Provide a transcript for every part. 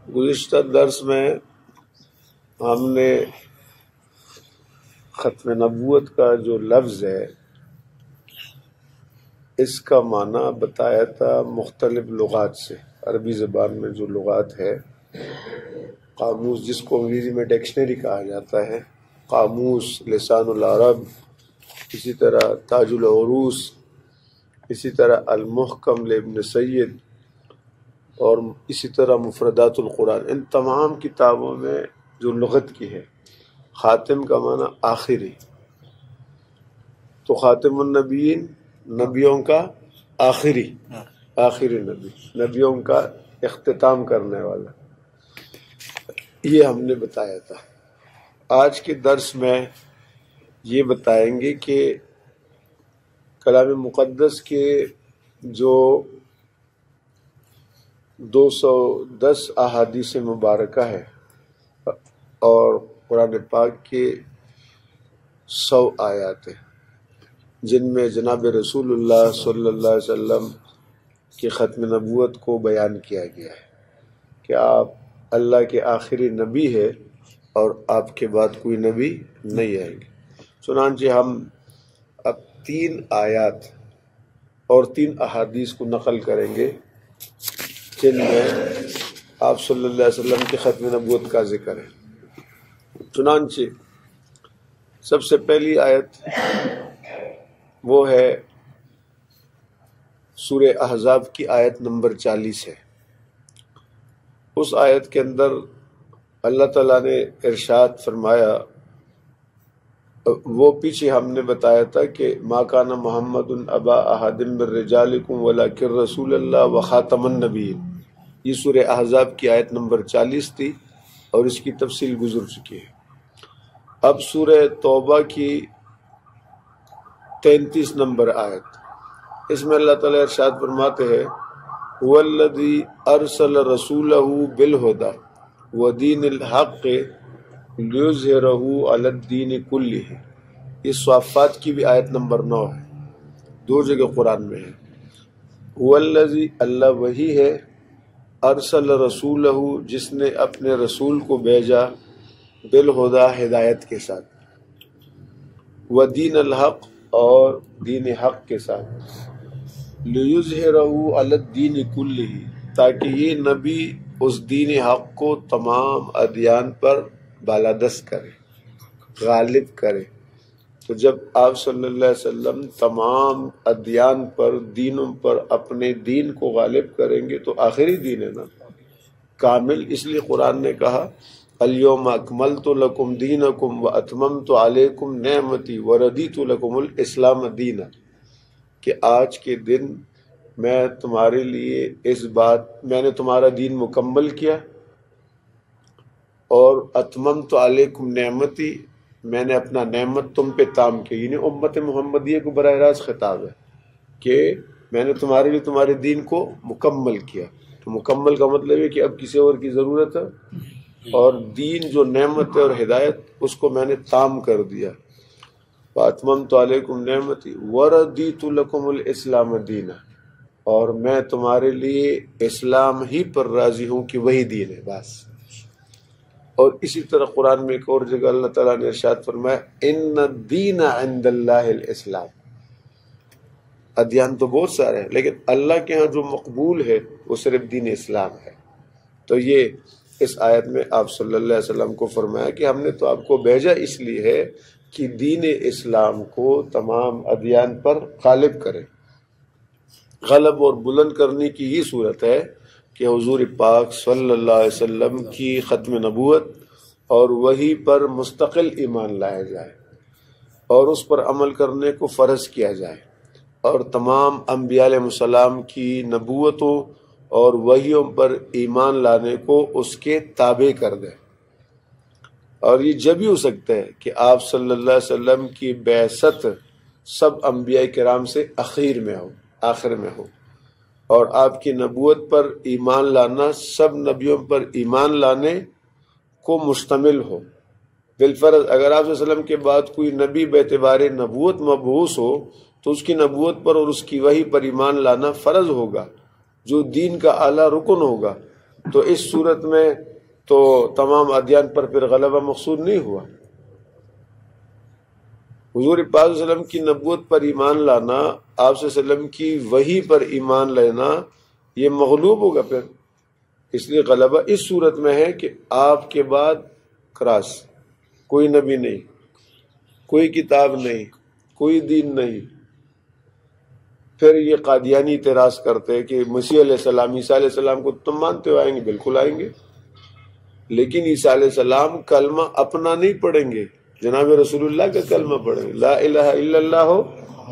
گزشتہ درس میں ہم نے ختم نبوت کا جو لفظ ہے اس کا معنی بتایا تھا مختلف لغات سے۔ عربی زبان میں جو لغات ہے، قاموس جس کو انگریزی میں ڈکشنری کہا جاتا ہے، قاموس، لسان العرب، اسی طرح تاج العروس، اسی طرح المحکم لابن سید، اور اسی طرح مفردات القرآن، ان تمام کتابوں میں جو لغت کی ہے، خاتم کا معنی آخری، تو خاتم النبیین نبیوں کا آخری نبی، نبیوں کا اختتام کرنے والا، یہ ہم نے بتایا تھا۔ آج کے درس میں یہ بتائیں گے کہ کلام مقدس کے جو 210 احادیث مبارکہ ہے اور قرآن پاک کے 100 آیات ہیں، جن میں جناب رسول اللہ صلی اللہ علیہ وسلم کی ختم نبوت کو بیان کیا گیا ہے کہ آپ اللہ کے آخری نبی ہے اور آپ کے بعد کوئی نبی نہیں آئیں گے۔ چنانچہ ہم اب 3 آیات اور 3 احادیث کو نقل کریں گے جن میں آپ صلی اللہ علیہ وسلم کی ختم نبوت کا ذکر ہے۔ چنانچہ سب سے پہلی آیت وہ ہے سورہ احزاب کی آیت نمبر 40 ہے۔ اس آیت کے اندر اللہ تعالیٰ نے ارشاد فرمایا، وہ پیچھے ہم نے بتایا تھا کہ ما کان محمد ابا احد من رجالکم ولکن رسول اللہ وخاتم النبیین، یہ سورہ احزاب کی آیت نمبر 40 تھی اور اس کی تفصیل گزر چکی ہے۔ اب سورہ توبہ کی 33 نمبر آیت، اس میں اللہ تعالیٰ ارشاد فرماتے ہیں هو الذی ارسل رسولہ بالہدی ودین الحق لیظہرہ علی الدین کلہ، یہ صافات کی بھی آیت نمبر 9 ہے، 2 جگہ قرآن میں ہے۔ هو الذی، اللہ وہی ہے، ارسل رسولہ، جس نے اپنے رسول کو بھیجا، بالہدی، ہدایت کے ساتھ، ودین الحق، اور دین حق کے ساتھ، لیظہرہ علی الدین کلہ، تاکہ یہ نبی اس دین حق کو تمام ادیان پر بالادست کرے، غالب کرے۔ تو جب آپ صلی اللہ علیہ وسلم تمام ادیان پر، دینوں پر اپنے دین کو غالب کریں گے تو آخری دین ہے نا، کامل۔ اس لیے قرآن نے کہا الیوم اکملت لکم دینکم واتممت علیکم نعمتی وردیت لکم الاسلام دینا، کہ آج کے دن میں تمہارے لیے میں نے تمہارا دین مکمل کیا، اور اتممت علیکم نعمتی، میں نے اپنا نعمت تم پہ تام کی، یعنی امت محمدیہ کو براہ راست خطاب ہے کہ میں نے تمہارے لیے تمہارے دین کو مکمل کیا۔ تو مکمل کا مطلب ہے کہ اب کسی اور کی ضرورت ہے، اور دین جو نعمت ہے اور ہدایت، اس کو میں نے تام کر دیا۔ وَأَتْمَمْتُ عَلَيْكُمْ نِعْمَتِي وَرَضِيتُ لَكُمُ الْإِسْلَامَ دِينًا، اور میں تمہارے لیے اسلام ہی پر راضی ہوں کہ وہی دین ہے بس۔ اور اسی طرح قرآن میں ایک اور جگہ اللہ تعالیٰ نے ارشاد فرمایا ان الدین عند اللہ الاسلام، ادیان تو بہت سارے ہیں لیکن اللہ کے ہاں جو مقبول ہے وہ صرف دین اسلام ہے۔ تو یہ اس آیت میں آپ صلی اللہ علیہ وسلم کو فرمایا کہ ہم نے تو آپ کو بھیجا اس لیے ہے کہ دین اسلام کو تمام ادیان پر غالب کرے۔ غلب اور بلند کرنے کی یہ صورت ہے کہ حضور پاک صلی اللہ علیہ وسلم کی ختم نبوت اور وحی پر مستقل ایمان لایا جائے، اور اس پر عمل کرنے کو فرض کیا جائے، اور تمام انبیاء علیہ السلام کی نبوتوں اور وحیوں پر ایمان لانے کو اس کے تابع کر دے۔ اور یہ جب ہی ہو سکتا ہے کہ آپ صلی اللہ علیہ وسلم کی بعثت سب انبیاء کرام سے آخر میں ہو، اور آپ کی نبوت پر ایمان لانا سب نبیوں پر ایمان لانے کو مشتمل ہو۔ بالفرض اگر آپ صلی اللہ علیہ وسلم کے بعد کوئی نبی باعتبار نبوت مبعوث ہو تو اس کی نبوت پر اور اس کی وحی پر ایمان لانا فرض ہوگا، جو دین کا اعلیٰ رکن ہوگا، تو اس صورت میں تو تمام ادیان پر پھر غلبہ مقصود نہیں ہوا۔ حضور پاک صلی اللہ علیہ وسلم کی نبوت پر ایمان لانا، آپ صلی اللہ علیہ وسلم کی وحی پر ایمان لینا، یہ مغلوب ہوگا پھر۔ اس لیے غلبہ اس صورت میں ہے کہ آپ کے بعد کراس، کوئی نبی نہیں، کوئی کتاب نہیں، کوئی دین نہیں۔ پھر یہ قادیانی اعتراض کرتے کہ مسیح علیہ السلام، عیسیٰ علیہ السلام کو تم مانتے ہو آئیں گے؟ بالکل آئیں گے، لیکن عیسیٰ علیہ السلام کلمہ اپنا نہیں پڑھیں گے، جناب رسول اللہ کا کلمہ پڑھیں گے، لا الہ الا اللہ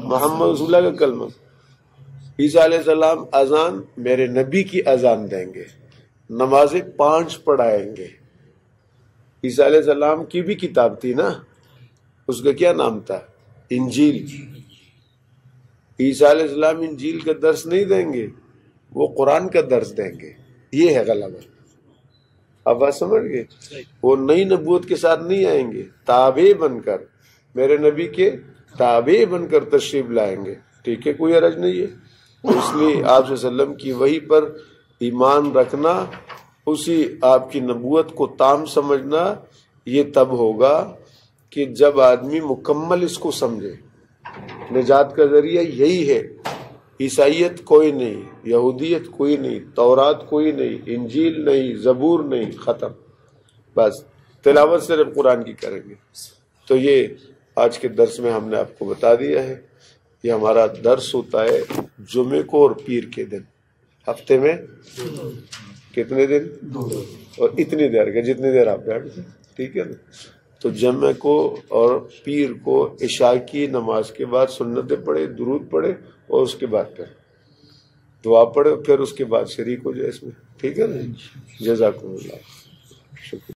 محمد رسول اللہ کا کلمہ۔ عیسیٰ علیہ السلام اذان میرے نبی کی اذان دیں گے، نمازیں 5 پڑھائیں گے۔ عیسیٰ علیہ السلام کی بھی کتاب تھی نا، اس کا کیا نام تھا؟ انجیل۔ عیسیٰ علیہ السلام انجیل کا درس نہیں دیں گے، وہ قرآن کا درس دیں گے۔ یہ ہے غلبہ۔ اب بات سمجھ گئے؟ وہ نئی نبوت کے ساتھ نہیں آئیں گے، تابع بن کر، میرے نبی کے تابع بن کر تشریف لائیں گے۔ ٹھیک ہے، کوئی حرج نہیں ہے۔ اس لیے آپ صلی اللہ علیہ وسلم کی وحی پر ایمان رکھنا، اسی آپ کی نبوت کو تام سمجھنا، یہ تب ہوگا کہ جب آدمی مکمل اس کو سمجھے۔ نجات کا ذریعہ یہی ہے۔ عیسائیت کوئی نہیں، یہودیت کوئی نہیں، تورات کوئی نہیں، انجیل نہیں، زبور نہیں، ختم۔ بس تلاوت صرف قرآن کی کریں گے۔ تو یہ آج کے درس میں ہم نے آپ کو بتا دیا ہے۔ یہ ہمارا درس ہوتا ہے جمعے کو اور پیر کے دن، ہفتے میں کتنے دن؟ اور اتنی دیر کا جتنی دیر آپ بیٹھ گئے، ٹھیک ہے نا؟ تو جمعہ کو اور پیر کو عشاء کی نماز کے بعد سنتیں پڑھے، درود پڑھے، اور اس کے بعد پھر دعا پڑھے، پھر اس کے بعد شریک ہو جائے اس میں، ٹھیک ہے نا؟ جزاکم اللہ، شکریہ۔